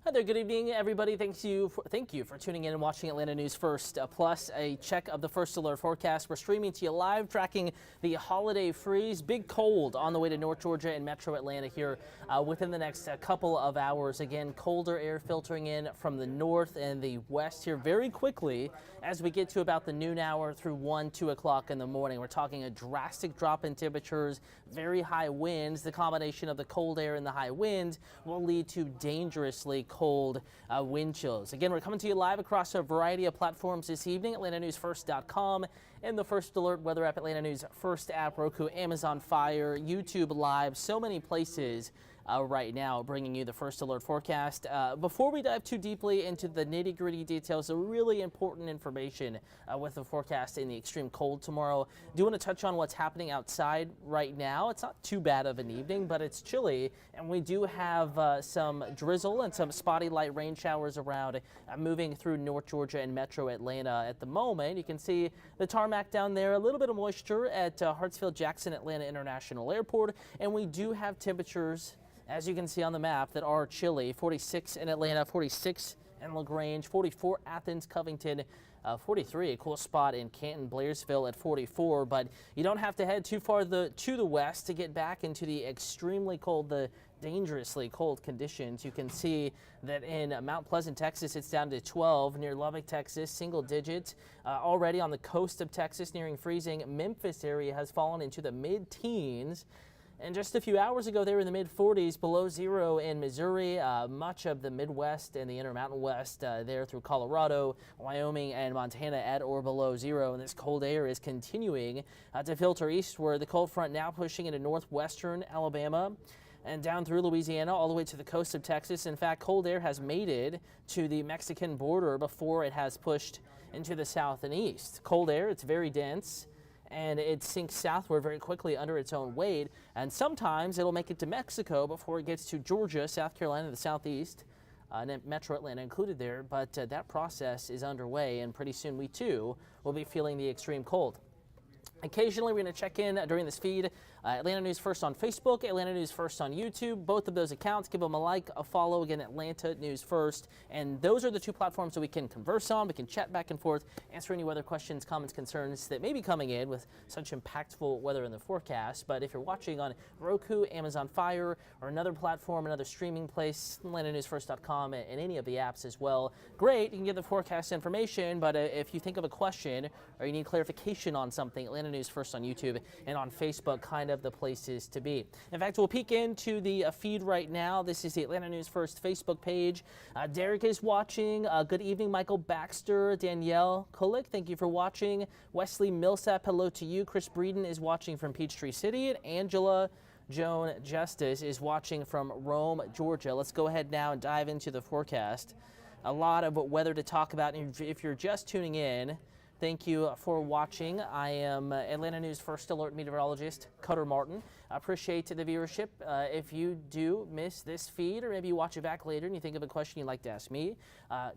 Hi there, good evening, everybody. Thank you for tuning in and watching Atlanta News First. Plus, a check of the first alert forecast. We're streaming to you live, tracking the holiday freeze. Big cold on the way to North Georgia and Metro Atlanta here within the next couple of hours. Again, colder air filtering in from the north and the west here very quickly as we get to about the noon hour through 1, 2 o'clock in the morning. We're talking a drastic drop in temperatures, very high winds. The combination of the cold air and the high wind will lead to dangerously cold wind chills. Again, we're coming to you live across a variety of platforms this evening. AtlantaNewsFirst.com and the First Alert Weather app, Atlanta News First app, Roku, Amazon Fire, YouTube Live, so many places right now bringing you the First Alert forecast. Before we dive too deeply into the nitty-gritty details, of really important information with the forecast in the extreme cold tomorrow. Do want to touch on what's happening outside right now. It's not too bad of an evening, but it's chilly, and we do have some drizzle and some spotty light rain showers around moving through North Georgia and Metro Atlanta at the moment. You can see the tarmac down there, a little bit of moisture at Hartsfield-Jackson Atlanta International Airport, and we do have temperatures, as you can see on the map, that are chilly. 46 in Atlanta, 46 in LaGrange, 44 Athens, Covington, 43, a cool spot in Canton, Blairsville at 44. But you don't have to head too far to the west to get back into the extremely cold, the dangerously cold conditions. You can see that in Mount Pleasant, Texas, it's down to 12. Near Lubbock, Texas, single digits. Already on the coast of Texas, nearing freezing. Memphis area has fallen into the mid-teens. And just a few hours ago, they were in the mid-40s, below zero in Missouri, much of the Midwest and the Intermountain West there through Colorado, Wyoming, and Montana at or below zero. And this cold air is continuing to filter eastward. The cold front now pushing into northwestern Alabama and down through Louisiana all the way to the coast of Texas. In fact, cold air has made it to the Mexican border before it has pushed into the south and east. Cold air, it's very dense, and it sinks southward very quickly under its own weight, and sometimes it'll make it to Mexico before it gets to Georgia, South Carolina, the southeast, and Metro Atlanta included there. But that process is underway, and pretty soon we too will be feeling the extreme cold. Occasionally, we're going to check in during this feed. Atlanta News First on Facebook, Atlanta News First on YouTube. Both of those accounts, give them a like, a follow. Again, Atlanta News First. And those are the two platforms that we can converse on. We can chat back and forth, answer any weather questions, comments, concerns that may be coming in with such impactful weather in the forecast. But if you're watching on Roku, Amazon Fire, or another platform, another streaming place, AtlantaNewsFirst.com, and any of the apps as well, great. You can get the forecast information. But if you think of a question or you need clarification on something, Atlanta News First on YouTube and on Facebook, kind of the places to be. In fact, we'll peek into the feed right now. This is the Atlanta News First Facebook page. Derek is watching. Good evening, Michael Baxter, Danielle Kulik, thank you for watching. Wesley Millsap, hello to you. Chris Breeden is watching from Peachtree City, and Angela Joan Justice is watching from Rome, Georgia. Let's go ahead now and dive into the forecast. A lot of weather to talk about. And if you're just tuning in, thank you for watching. I am Atlanta News First Alert Meteorologist Cutter Martin. I appreciate the viewership. If you do miss this feed, or maybe you watch it back later and you think of a question you'd like to ask me,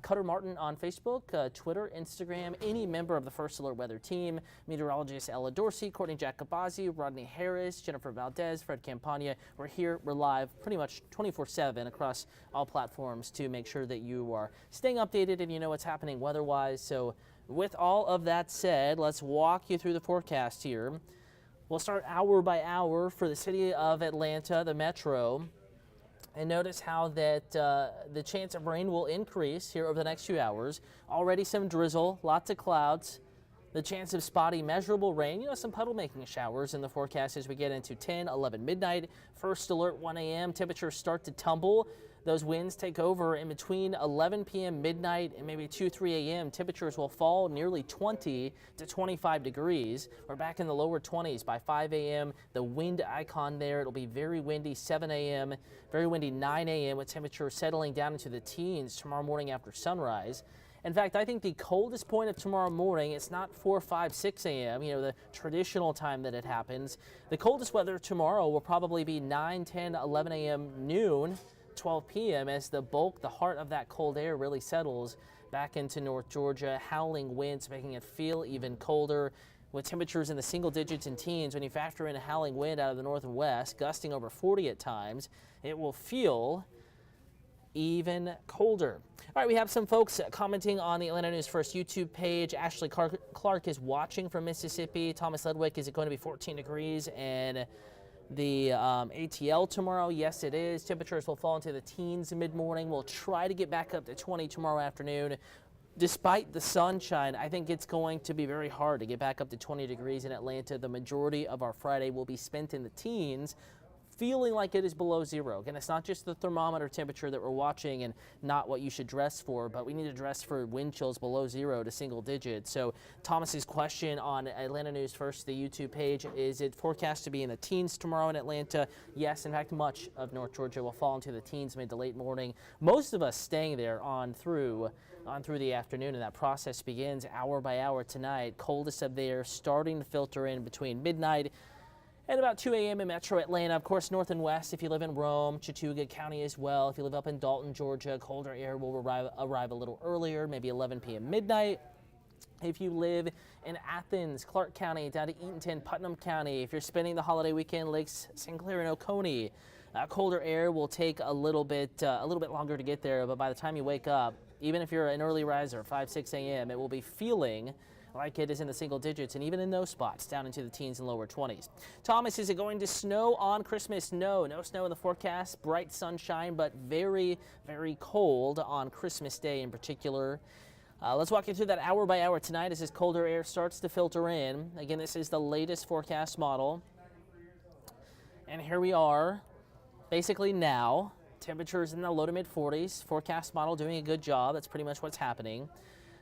Cutter Martin on Facebook, Twitter, Instagram, any member of the First Alert Weather team, meteorologist Ella Dorsey, Courtney Jacobazzi, Rodney Harris, Jennifer Valdez, Fred Campagna. We're here, we're live pretty much 24/7 across all platforms to make sure that you are staying updated and you know what's happening weather-wise. So with all of that said, let's walk you through the forecast here. We'll start hour by hour for the city of Atlanta, the metro, and notice how that the chance of rain will increase here over the next few hours. Already some drizzle, lots of clouds. The chance of spotty measurable rain, some puddle making showers in the forecast as we get into 10, 11, midnight. First alert 1 a.m. Temperatures start to tumble. Those winds take over in between 11 p.m., midnight, and maybe 2, 3 a.m. Temperatures will fall nearly 20 to 25 degrees. We're back in the lower 20s by 5 a.m. The wind icon there, it'll be very windy 7 a.m., very windy 9 a.m. with temperatures settling down into the teens tomorrow morning after sunrise. In fact, I think the coldest point of tomorrow morning, it's not 4, 5, 6 a.m., the traditional time that it happens. The coldest weather tomorrow will probably be 9, 10, 11 a.m., noon, 12 p.m. as the heart of that cold air really settles back into North Georgia. Howling winds making it feel even colder, with temperatures in the single digits and teens. When you factor in a howling wind out of the north and west, gusting over 40 at times, it will feel even colder. All right, we have some folks commenting on the Atlanta News First YouTube page. Ashley Clark is watching from Mississippi. Thomas Ledwick, is it going to be 14 degrees and the ATL tomorrow? Yes, it is. Temperatures will fall into the teens mid-morning. We'll try to get back up to 20 tomorrow afternoon. Despite the sunshine, I think it's going to be very hard to get back up to 20 degrees in Atlanta. The majority of our Friday will be spent in the teens, feeling like it is below zero. Again, it's not just the thermometer temperature that we're watching and not what you should dress for, but we need to dress for wind chills below 0 to single digits. So Thomas's question on Atlanta News First, the YouTube page, is it forecast to be in the teens tomorrow in Atlanta? Yes, in fact, much of North Georgia will fall into the teens mid to late morning. Most of us staying there on through the afternoon, and that process begins hour by hour tonight. Coldest of the air starting to filter in between midnight and about 2 a.m. in metro Atlanta. Of course, north and west, if you live in Rome, Chattooga County as well. If you live up in Dalton, Georgia, colder air will arrive a little earlier, maybe 11 p.m. midnight. If you live in Athens, Clark County, down to Eatonton, Putnam County, if you're spending the holiday weekend, Lakes St. Clair and Oconee, colder air will take a little bit longer to get there, but by the time you wake up, even if you're an early riser, 5, 6 a.m., it will be feeling like it is in the single digits, and even in those spots, down into the teens and lower 20s. Thomas, is it going to snow on Christmas? No snow in the forecast. Bright sunshine, but very, very cold on Christmas Day in particular. Let's walk you through that hour by hour tonight as this colder air starts to filter in. Again, this is the latest forecast model. And here we are, basically now. Temperatures in the low to mid 40s. Forecast model doing a good job. That's pretty much what's happening.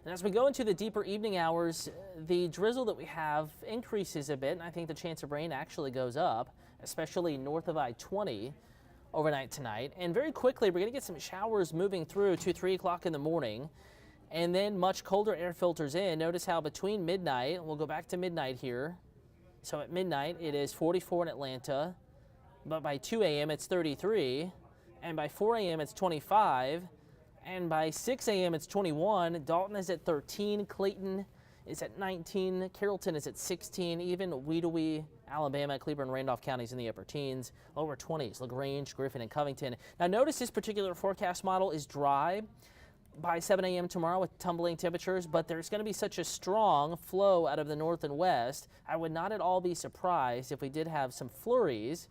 And as we go into the deeper evening hours, the drizzle that we have increases a bit, and I think the chance of rain actually goes up, especially north of I-20 overnight tonight. And very quickly, we're going to get some showers moving through 2, 3 o'clock in the morning, and then much colder air filters in. Notice how between midnight, we'll go back to midnight here. So at midnight, it is 44 in Atlanta, but by 2 a.m. it's 33, and by 4 a.m. it's 25. And by 6 a.m. it's 21. Dalton is at 13. Clayton is at 19. Carrollton is at 16. Even Wedowee, Alabama, Cleburne, Randolph counties in the upper teens. Lower 20s, LaGrange, Griffin, and Covington. Now notice this particular forecast model is dry by 7 a.m. tomorrow with tumbling temperatures, but there's going to be such a strong flow out of the north and west. I would not at all be surprised if we did have some flurries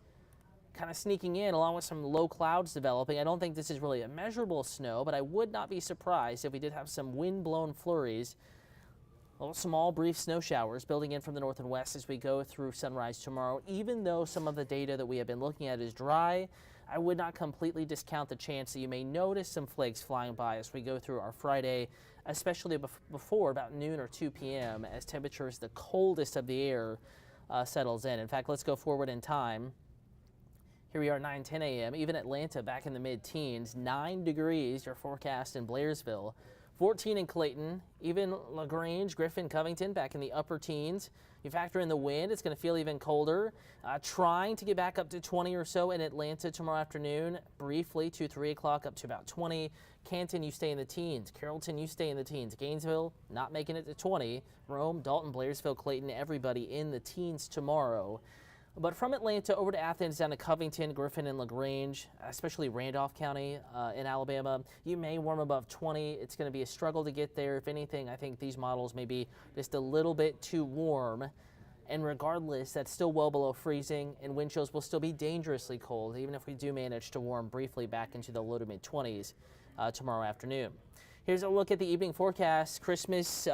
kind of sneaking in along with some low clouds developing. I don't think this is really a measurable snow, but I would not be surprised if we did have some wind-blown flurries, little small brief snow showers building in from the north and west as we go through sunrise tomorrow. Even though some of the data that we have been looking at is dry, I would not completely discount the chance that you may notice some flakes flying by as we go through our Friday, especially before about noon or 2 p.m. as temperatures, the coldest of the air, settles in. In fact, let's go forward in time. Here we are, 9, 10 a.m. Even Atlanta back in the mid-teens. 9 degrees, your forecast in Blairsville. 14 in Clayton. Even LaGrange, Griffin, Covington back in the upper teens. You factor in the wind, it's going to feel even colder. Trying to get back up to 20 or so in Atlanta tomorrow afternoon. Briefly, 2, 3 o'clock up to about 20. Canton, you stay in the teens. Carrollton, you stay in the teens. Gainesville, not making it to 20. Rome, Dalton, Blairsville, Clayton, everybody in the teens tomorrow. But from Atlanta over to Athens, down to Covington, Griffin, and LaGrange, especially Randolph County in Alabama, you may warm above 20. It's going to be a struggle to get there. If anything, I think these models may be just a little bit too warm. And regardless, that's still well below freezing, and wind chills will still be dangerously cold, even if we do manage to warm briefly back into the low to mid-20s tomorrow afternoon. Here's a look at the evening forecast. Christmas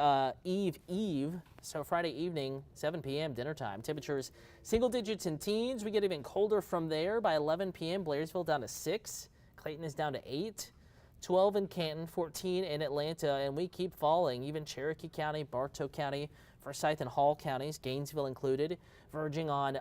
Eve, so Friday evening, 7 p.m. dinner time. Temperatures single digits in teens. We get even colder from there. By 11 p.m., Blairsville down to 6. Clayton is down to 8. 12 in Canton, 14 in Atlanta, and we keep falling. Even Cherokee County, Bartow County, Forsyth and Hall counties, Gainesville included, verging on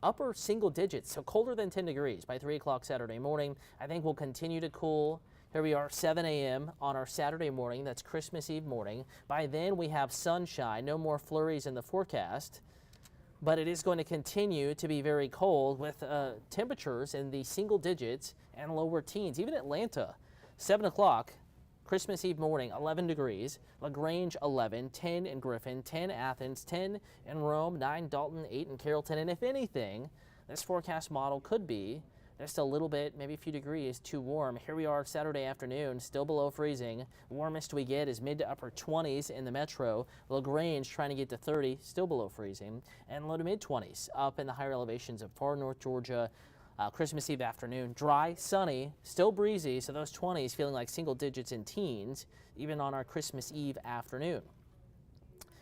upper single digits, so colder than 10 degrees by 3 o'clock Saturday morning. I think we'll continue to cool. Here we are, 7 a.m. on our Saturday morning. That's Christmas Eve morning. By then, we have sunshine. No more flurries in the forecast. But it is going to continue to be very cold with temperatures in the single digits and lower teens. Even Atlanta, 7 o'clock, Christmas Eve morning, 11 degrees. LaGrange, 11, 10 in Griffin, 10 Athens, 10 in Rome, 9 Dalton, 8 in Carrollton. And if anything, this forecast model could be just a little bit, maybe a few degrees too warm. Here we are Saturday afternoon, still below freezing. Warmest we get is mid to upper 20s in the metro. LaGrange trying to get to 30, still below freezing. And low to mid 20s up in the higher elevations of far north Georgia. Christmas Eve afternoon, dry, sunny, still breezy, so those 20s feeling like single digits in teens, even on our Christmas Eve afternoon.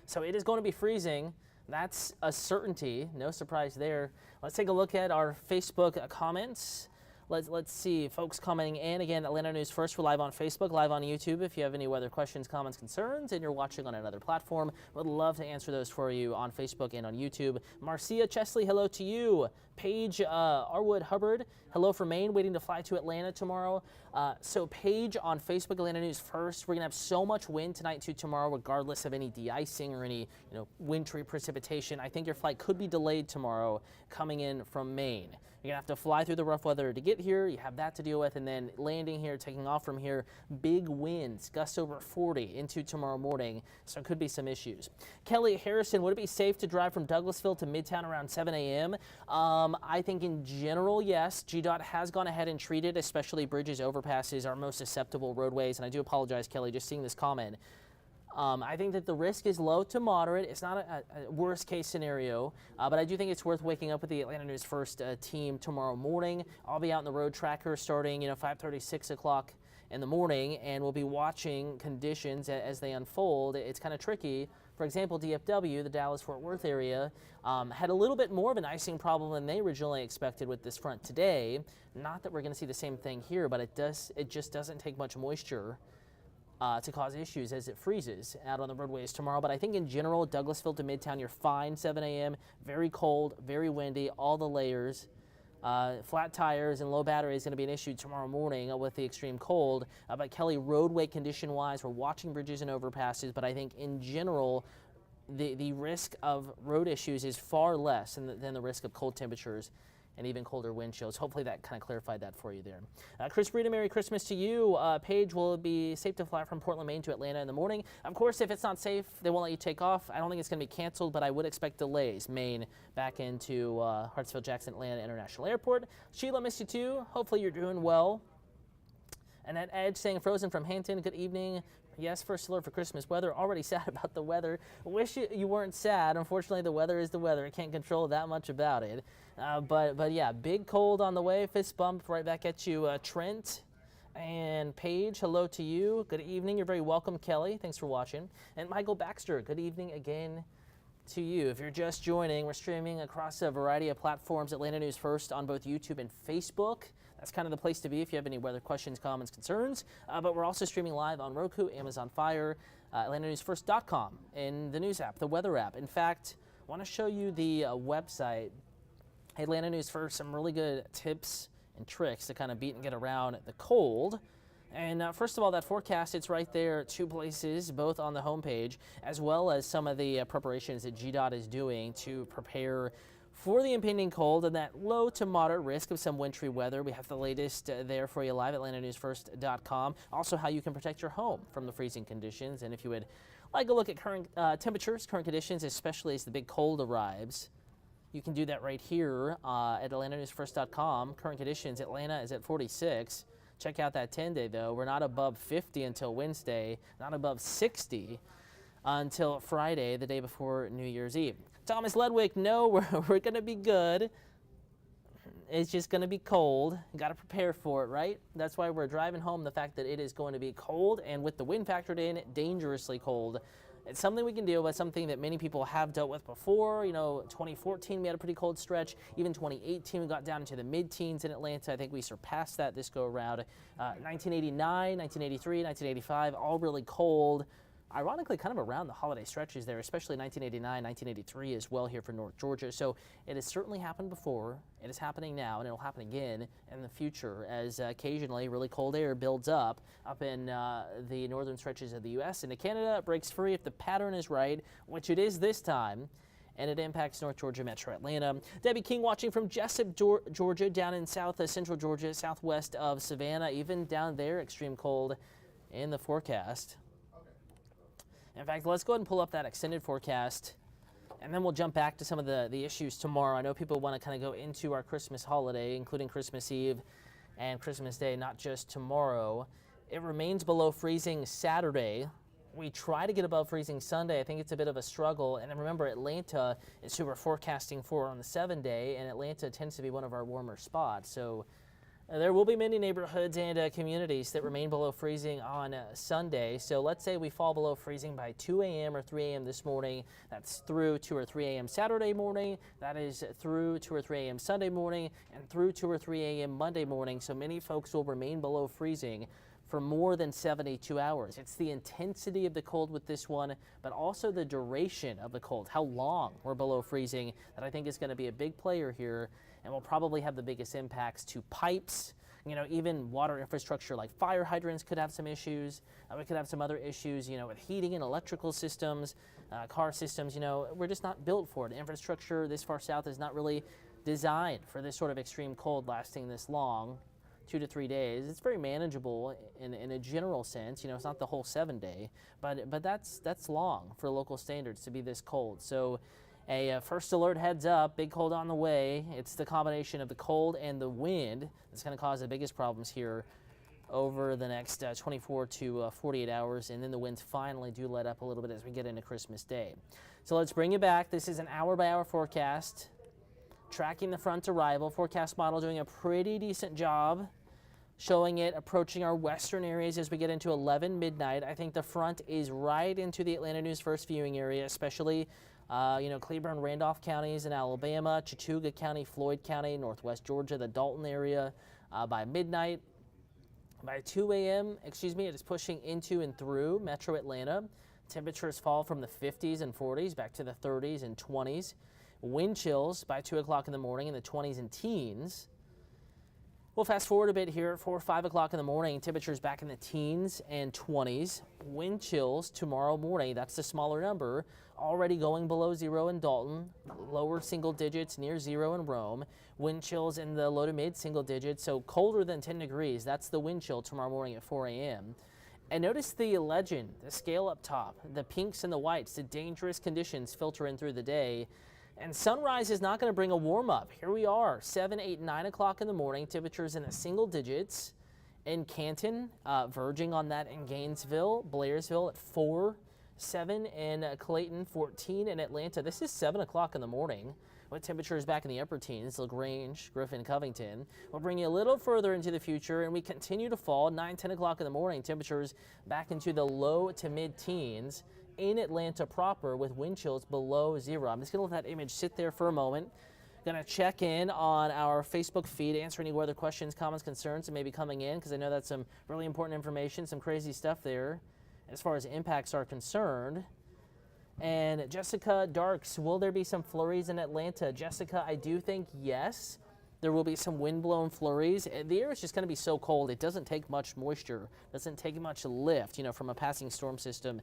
So it is going to be freezing. That's a certainty. No surprise there. Let's take a look at our Facebook comments. Let's see folks commenting. And again, Atlanta News First, we're live on Facebook, live on YouTube. If you have any weather questions, comments, concerns, and you're watching on another platform, would love to answer those for you on Facebook and on YouTube. Marcia Chesley, hello to you. Paige Arwood Hubbard, hello from Maine, waiting to fly to Atlanta tomorrow. So Paige on Facebook, Atlanta News First, we're going to have so much wind tonight to tomorrow, regardless of any de-icing or any wintry precipitation. I think your flight could be delayed tomorrow coming in from Maine. You're going to have to fly through the rough weather to get here. You have that to deal with, and then landing here, taking off from here, big winds, gusts over 40 into tomorrow morning, so it could be some issues. Kelly Harrison, would it be safe to drive from Douglasville to Midtown around 7 a.m.? I think in general, yes. GDOT has gone ahead and treated, especially bridges, overpasses, our most susceptible roadways, and I do apologize, Kelly, just seeing this comment. I think that the risk is low to moderate. It's not a worst case scenario, but I do think it's worth waking up with the Atlanta News First team tomorrow morning. I'll be out in the road tracker starting 5:30, 6 o'clock in the morning, and we'll be watching conditions as they unfold. It's kind of tricky. For example, DFW, the Dallas-Fort Worth area, had a little bit more of an icing problem than they originally expected with this front today. Not that we're going to see the same thing here, but it just doesn't take much moisture to cause issues as it freezes out on the roadways tomorrow. But I think in general, Douglasville to Midtown, you're fine. 7 a.m., very cold, very windy, all the layers. Flat tires and low battery is going to be an issue tomorrow morning with the extreme cold. But Kelly, roadway condition-wise, we're watching bridges and overpasses, but I think in general, the risk of road issues is far less than the risk of cold temperatures and even colder wind chills. Hopefully that kind of clarified that for you there. Chris Breeden, Merry Christmas to you. Paige, will it be safe to fly from Portland, Maine to Atlanta in the morning? Of course, if it's not safe, they won't let you take off. I don't think it's going to be canceled, but I would expect delays. Maine back into Hartsfield-Jackson Atlanta International Airport. Sheila, miss you too. Hopefully you're doing well. And that Edge saying Frozen from Hampton, good evening. Yes, first alert for Christmas weather. Already sad about the weather. Wish you weren't sad. Unfortunately, the weather is the weather. I can't control that much about it. But yeah, big cold on the way. Fist bump right back at you, Trent. And Paige, hello to you. Good evening. You're very welcome, Kelly. Thanks for watching. And Michael Baxter, good evening again to you. If you're just joining, we're streaming across a variety of platforms. Atlanta News First on both YouTube and Facebook. That's kind of the place to be if you have any weather questions, comments, concerns. But we're also streaming live on Roku, Amazon Fire, AtlantaNewsFirst.com, in the news app, the weather app. In fact, I want to show you the website, Atlanta News First, some really good tips and tricks to kind of beat and get around the cold. And first of all, that forecast, it's right there, 2 places, both on the homepage, as well as some of the preparations that GDOT is doing to prepare for the impending cold and that low to moderate risk of some wintry weather. We have the latest there for you live at AtlantaNewsFirst.com. Also, how you can protect your home from the freezing conditions. And if you would like a look at current temperatures, current conditions, especially as the big cold arrives, you can do that right here at AtlantaNewsFirst.com. Current conditions, Atlanta is at 46. Check out that 10-day, though. We're not above 50 until Wednesday, not above 60 until Friday, the day before New Year's Eve. Thomas Ledwick, no, we're going to be good. It's just going to be cold. Got to prepare for it, right? That's why we're driving home the fact that it is going to be cold, and with the wind factored in, dangerously cold. It's something we can deal with, something that many people have dealt with before. 2014, we had a pretty cold stretch. Even 2018, we got down into the mid-teens in Atlanta. I think we surpassed that this go around. 1989, 1983, 1985, all really cold. Ironically, kind of around the holiday stretches there, especially 1989, 1983 as well here for North Georgia. So it has certainly happened before. It is happening now, and it'll happen again in the future as occasionally really cold air builds up in the northern stretches of the U.S. into Canada. It breaks free if the pattern is right, which it is this time, and it impacts North Georgia, Metro Atlanta. Debbie King watching from Jessup, Georgia, down in south central Georgia, southwest of Savannah, even down there, extreme cold in the forecast. In fact, let's go ahead and pull up that extended forecast, and then we'll jump back to some of the issues tomorrow. I know people want to kind of go into our Christmas holiday, including Christmas Eve and Christmas Day, not just tomorrow. It remains below freezing Saturday. We try to get above freezing Sunday. I think it's a bit of a struggle. And then remember, Atlanta is who we're forecasting for on the 7-day, and Atlanta tends to be one of our warmer spots. So there will be many neighborhoods and communities that remain below freezing on Sunday. So let's say we fall below freezing by 2 a.m. or 3 a.m. this morning. That's through 2 or 3 a.m. Saturday morning. That is through 2 or 3 a.m. Sunday morning and through 2 or 3 a.m. Monday morning. So many folks will remain below freezing for more than 72 hours. It's the intensity of the cold with this one, but also the duration of the cold, how long we're below freezing, that I think is going to be a big player here, and will probably have the biggest impacts to pipes. You know, even water infrastructure like fire hydrants could have some issues. We could have some other issues, you know, with heating and electrical systems, car systems. You know, we're just not built for it. Infrastructure this far south is not really designed for this sort of extreme cold lasting this long. 2 to 3 days. It's very manageable in a general sense. You know, it's not the whole 7-day, but that's long for local standards to be this cold. So a first alert heads up, big cold on the way. It's the combination of the cold and the wind that's going to cause the biggest problems here over the next 24 to 48 hours, and then the winds finally do let up a little bit as we get into Christmas Day. So let's bring you back. This is an hour-by-hour forecast, tracking the front arrival. Forecast model doing a pretty decent job showing it approaching our western areas as we get into 11 midnight. I think the front is right into the Atlanta News First viewing area, especially you know, Cleburne, Randolph counties in Alabama, Chattooga County, Floyd County, Northwest Georgia, the Dalton area by midnight. By 2 a.m., it is pushing into and through metro Atlanta. Temperatures fall from the 50s and 40s back to the 30s and 20s. Wind chills by 2 o'clock in the morning in the 20s and teens. We'll fast forward a bit here. 4 or 5 o'clock in the morning, temperatures back in the teens and 20s. Wind chills tomorrow morning, that's the smaller number, already going below zero in Dalton, lower single digits near zero in Rome. Wind chills in the low to mid single digits, so colder than 10 degrees. That's the wind chill tomorrow morning at 4 a.m. And notice the legend, the scale up top, the pinks and the whites, the dangerous conditions filter in through the day. And sunrise is not going to bring a warm up. Here we are, 7, 8, 9 o'clock in the morning, temperatures in the single digits. In Canton, verging on that in Gainesville, Blairsville at 4, 7 in Clayton, 14 in Atlanta. This is 7 o'clock in the morning with temperatures back in the upper teens. LaGrange, Griffin, Covington. We'll bring you a little further into the future, and we continue to fall. 9, 10 o'clock in the morning, temperatures back into the low to mid teens in Atlanta proper with wind chills below zero. I'm just going to let that image sit there for a moment. Going to check in on our Facebook feed, answer any weather questions, comments, concerns that may be coming in, because I know that's some really important information, some crazy stuff there as far as impacts are concerned. And Jessica Darks, will there be some flurries in Atlanta? Jessica, I do think yes. There will be some wind-blown flurries. The air is just going to be so cold, it doesn't take much moisture, doesn't take much lift, you know, from a passing storm system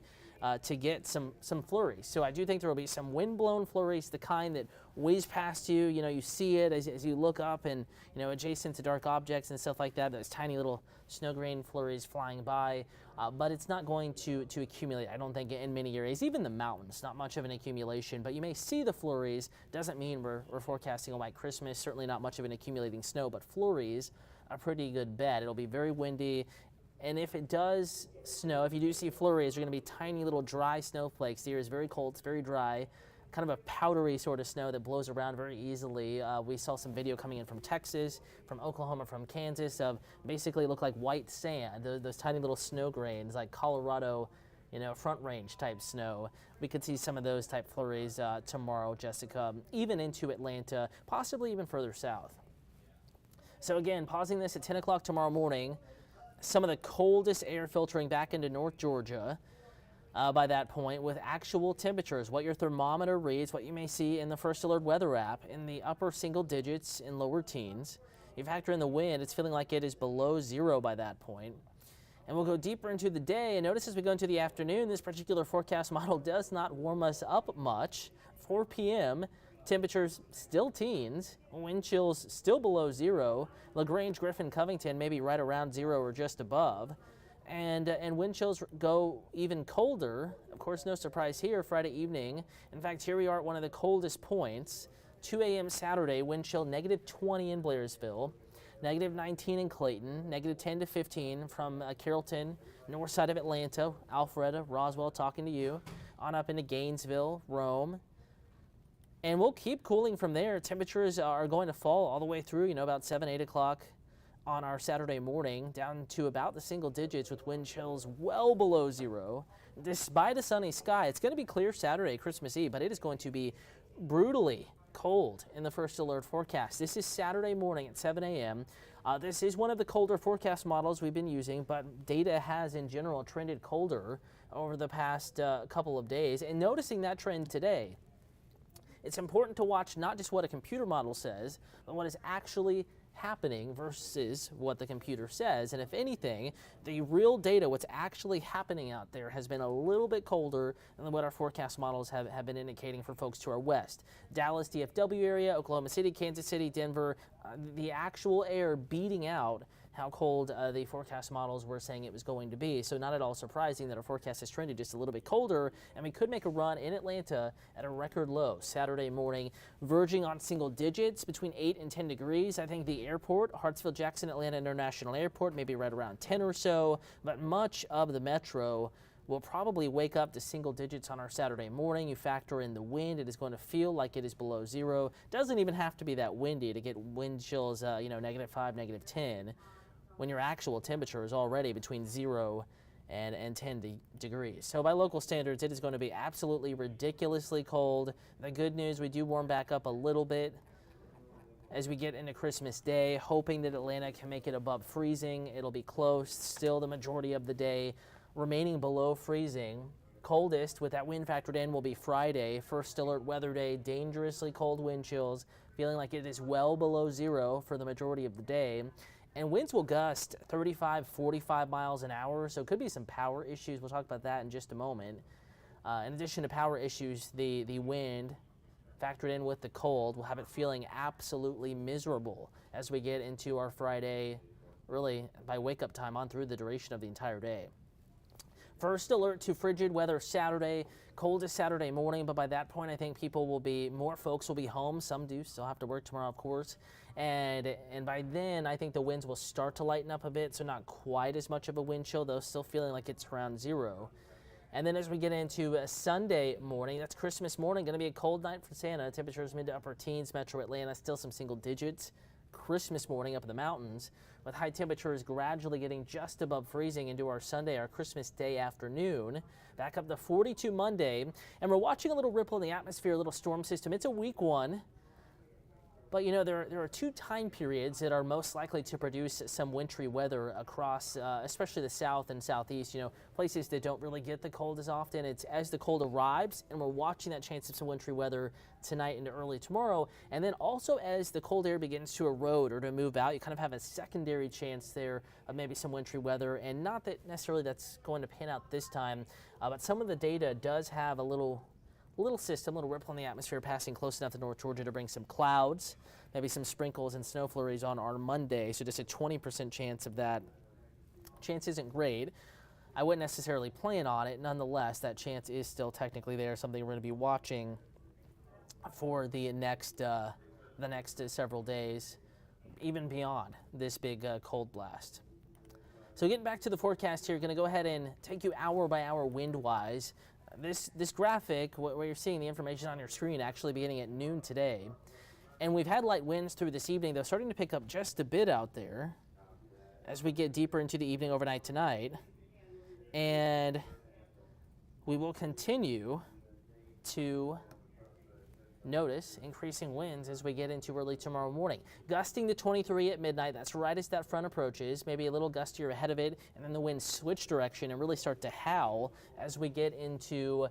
to get some flurries. So I do think there will be some wind-blown flurries, the kind that whiz past you. You know, you see it as you look up and, you know, adjacent to dark objects and stuff like that, those tiny little snow grain flurries flying by. But it's not going to accumulate, I don't think, in many areas. Even the mountains, not much of an accumulation. But you may see the flurries. Doesn't mean we're forecasting a white Christmas. Certainly not much of an accumulating snow, but flurries are a pretty good bet. It'll be very windy. And if it does snow, if you do see flurries, they're going to be tiny little dry snowflakes. The air is very cold, it's very dry, kind of a powdery sort of snow that blows around very easily. We saw some video coming in from Texas, from Oklahoma, from Kansas of basically look like white sand, those tiny little snow grains like Colorado, you know, front range type snow. We could see some of those type flurries tomorrow, Jessica, even into Atlanta, possibly even further south. So again, pausing this at 10 o'clock tomorrow morning, some of the coldest air filtering back into North Georgia by that point with actual temperatures, what your thermometer reads, what you may see in the First Alert weather app in the upper single digits in lower teens. You factor in the wind, it's feeling like it is below zero by that point. And we'll go deeper into the day, and notice as we go into the afternoon, this particular forecast model does not warm us up much. 4 p.m., temperatures still teens, wind chills still below zero. LaGrange, Griffin, Covington maybe right around zero or just above. And wind chills go even colder. Of course, no surprise here, Friday evening. In fact, here we are at one of the coldest points. 2 a.m. Saturday, wind chill -20 in Blairsville, -19 in Clayton, -10 to 15 from Carrollton, north side of Atlanta, Alpharetta, Roswell, talking to you, on up into Gainesville, Rome. And we'll keep cooling from there. Temperatures are going to fall all the way through, about 7, 8 o'clock on our Saturday morning, down to about the single digits with wind chills well below zero. Despite a sunny sky, it's going to be clear Saturday, Christmas Eve, but it is going to be brutally cold in the first alert forecast. This is Saturday morning at 7 a.m. This is one of the colder forecast models we've been using, but data has in general trended colder over the past couple of days. And noticing that trend today, it's important to watch not just what a computer model says, but what is actually happening versus what the computer says. And if anything, the real data, what's actually happening out there, has been a little bit colder than what our forecast models have been indicating for folks to our west. Dallas, DFW area, Oklahoma City, Kansas City, Denver, the actual air beating out how cold the forecast models were saying it was going to be. So not at all surprising that our forecast has trended just a little bit colder, and we could make a run in Atlanta at a record low Saturday morning, verging on single digits between 8 and 10 degrees. I think the airport, Hartsfield-Jackson Atlanta International Airport, maybe right around 10 or so, but much of the metro will probably wake up to single digits on our Saturday morning. You factor in the wind, it is going to feel like it is below zero. Doesn't even have to be that windy to get wind chills, -5, -10, when your actual temperature is already between 0 and 10 degrees. So by local standards, it is going to be absolutely ridiculously cold. The good news, we do warm back up a little bit as we get into Christmas Day, hoping that Atlanta can make it above freezing. It'll be close still the majority of the day, remaining below freezing. Coldest with that wind factored in will be Friday, first alert weather day, dangerously cold wind chills, feeling like it is well below zero for the majority of the day. And winds will gust 35, 45 miles an hour, so it could be some power issues. We'll talk about that in just a moment. In addition to power issues, the wind factored in with the cold will have it feeling absolutely miserable as we get into our Friday, really by wake-up time on through the duration of the entire day. First alert to frigid weather Saturday, coldest Saturday morning, but by that point I think more folks will be home. Some do still have to work tomorrow, of course. And by then I think the winds will start to lighten up a bit, so not quite as much of a wind chill, though still feeling like it's around zero. And then as we get into Sunday morning, that's Christmas morning, going to be a cold night for Santa. Temperatures mid to upper teens, metro Atlanta, still some single digits. Christmas morning up in the mountains, with high temperatures gradually getting just above freezing into our Sunday, our Christmas Day afternoon. Back up to 42 Monday, and we're watching a little ripple in the atmosphere, a little storm system. It's a weak one, but there are two time periods that are most likely to produce some wintry weather across, especially the south and southeast. Places that don't really get the cold as often. It's as the cold arrives, and we're watching that chance of some wintry weather tonight into early tomorrow. And then also as the cold air begins to erode or to move out, you kind of have a secondary chance there of maybe some wintry weather. And not that necessarily that's going to pan out this time, but some of the data does have a little system, little ripple in the atmosphere passing close enough to North Georgia to bring some clouds, maybe some sprinkles and snow flurries on our Monday. So just a 20% chance of that. Chance isn't great. I wouldn't necessarily plan on it. Nonetheless, that chance is still technically there, something we're going to be watching for the next several days, even beyond this big cold blast. So getting back to the forecast here, going to go ahead and take you hour by hour wind-wise. This graphic, where you're seeing the information on your screen, actually beginning at noon today. And we've had light winds through this evening. They're starting to pick up just a bit out there as we get deeper into the evening overnight tonight. And we will continue to notice increasing winds as we get into early tomorrow morning. Gusting to 23 at midnight. That's right as that front approaches. Maybe a little gustier ahead of it, and then the winds switch direction and really start to howl as we get into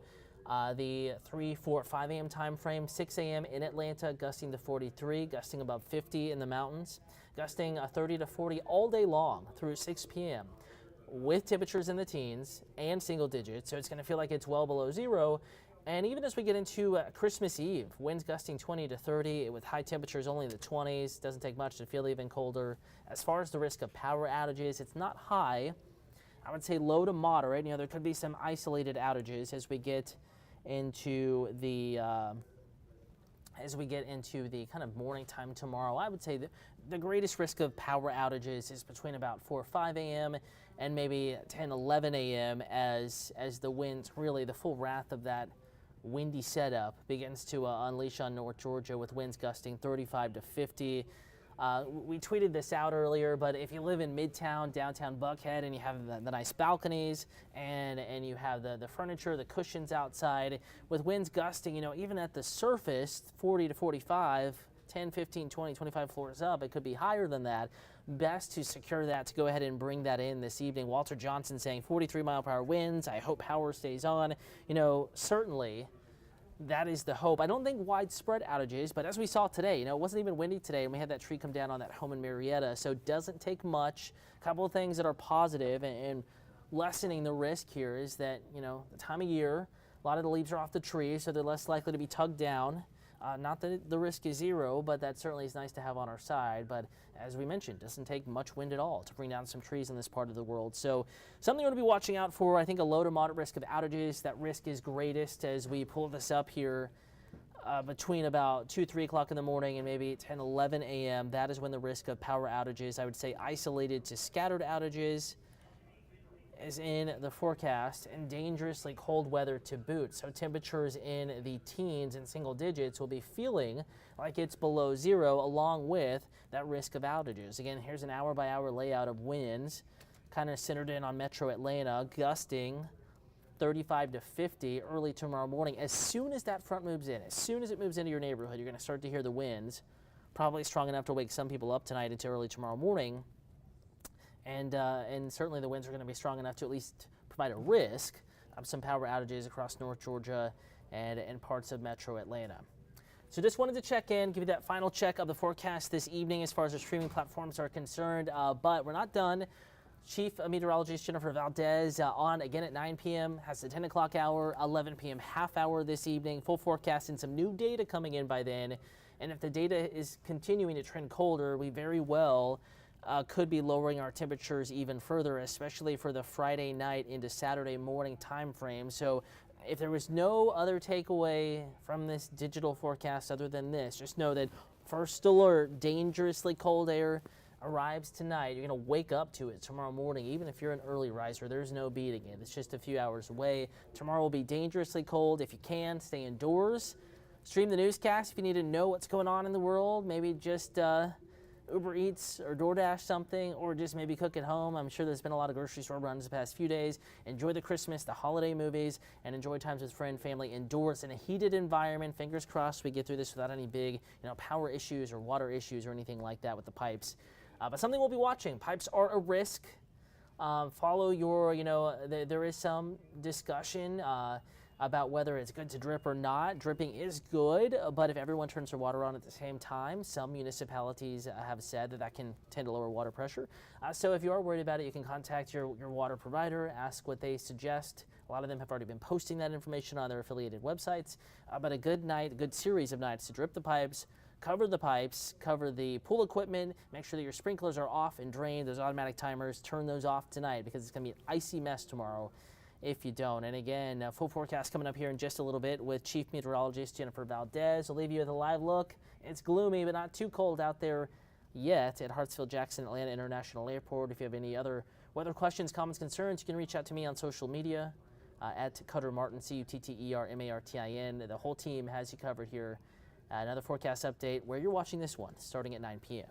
the 3, 4, 5 a.m. time frame. 6 a.m. in Atlanta, gusting to 43, gusting above 50 in the mountains, gusting 30 to 40 all day long through 6 p.m. with temperatures in the teens and single digits. So it's going to feel like it's well below zero. And even as we get into Christmas Eve, winds gusting 20 to 30 with high temperatures only in the 20s. Doesn't take much to feel even colder. As far as the risk of power outages, it's not high. I would say low to moderate. There could be some isolated outages as we get into the kind of morning time tomorrow. I would say the greatest risk of power outages is between about 4 or 5 a.m. and maybe 10, 11 a.m. as the winds, really the full wrath of that windy setup begins to unleash on North Georgia, with winds gusting 35 to 50. We tweeted this out earlier, but if you live in Midtown, downtown Buckhead, and you have the nice balconies and you have the furniture, the cushions outside, with winds gusting, even at the surface, 40 to 45, 10, 15, 20, 25 floors up, it could be higher than that. Best to secure that, to go ahead and bring that in this evening. Walter Johnson saying 43-mile-per-hour winds. I hope power stays on. Certainly that is the hope. I don't think widespread outages, but as we saw today, it wasn't even windy today, and we had that tree come down on that home in Marietta, so it doesn't take much. A couple of things that are positive and lessening the risk here is that, the time of year, a lot of the leaves are off the tree, so they're less likely to be tugged down. Not that the risk is zero, but that certainly is nice to have on our side. But as we mentioned, it doesn't take much wind at all to bring down some trees in this part of the world. So something we're going to be watching out for. I think a low to moderate risk of outages. That risk is greatest as we pull this up here between about 2, 3 o'clock in the morning and maybe 10, 11 a.m. That is when the risk of power outages, I would say isolated to scattered outages, is in the forecast, and dangerously cold weather to boot. So temperatures in the teens and single digits will be feeling like it's below zero, along with that risk of outages. Again, here's an hour-by-hour layout of winds, kind of centered in on Metro Atlanta, gusting 35 to 50 early tomorrow morning. As soon as that front moves in, as soon as it moves into your neighborhood, you're going to start to hear the winds, probably strong enough to wake some people up tonight into early tomorrow morning. And certainly the winds are going to be strong enough to at least provide a risk of some power outages across North Georgia and parts of Metro Atlanta. So just wanted to check in, give you that final check of the forecast this evening as far as the streaming platforms are concerned. But we're not done. Chief Meteorologist Jennifer Valdez on again at 9 p.m. has the 10 o'clock hour, 11 p.m. half hour this evening. Full forecast and some new data coming in by then. And if the data is continuing to trend colder, we very well could be lowering our temperatures even further, especially for the Friday night into Saturday morning time frame. So if there was no other takeaway from this digital forecast other than this, just know that first alert, dangerously cold air arrives tonight. You're going to wake up to it tomorrow morning. Even if you're an early riser, there's no beating it. It's just a few hours away. Tomorrow will be dangerously cold. If you can, stay indoors. Stream the newscast if you need to know what's going on in the world. Maybe just Uber Eats or DoorDash something, or just maybe cook at home. I'm sure there's been a lot of grocery store runs the past few days. Enjoy the Christmas, the holiday movies, and enjoy times with friend, family indoors in a heated environment. Fingers crossed we get through this without any big, power issues or water issues or anything like that with the pipes. But something we'll be watching. Pipes are a risk. Follow your, there is some discussion about whether it's good to drip or not. Dripping is good, but if everyone turns their water on at the same time, some municipalities have said that can tend to lower water pressure. So if you are worried about it, you can contact your water provider, ask what they suggest. A lot of them have already been posting that information on their affiliated websites. But a good series of nights to drip the pipes, cover the pool equipment, make sure that your sprinklers are off and drained, those automatic timers, turn those off tonight because it's going to be an icy mess tomorrow if you don't. And again, full forecast coming up here in just a little bit with Chief Meteorologist Jennifer Valdez. I'll leave you with a live look. It's gloomy, but not too cold out there yet at Hartsfield-Jackson Atlanta International Airport. If you have any other weather questions, comments, concerns, you can reach out to me on social media at Cutter Martin, CUTTERMARTIN. The whole team has you covered here. Another forecast update where you're watching this one starting at 9 p.m.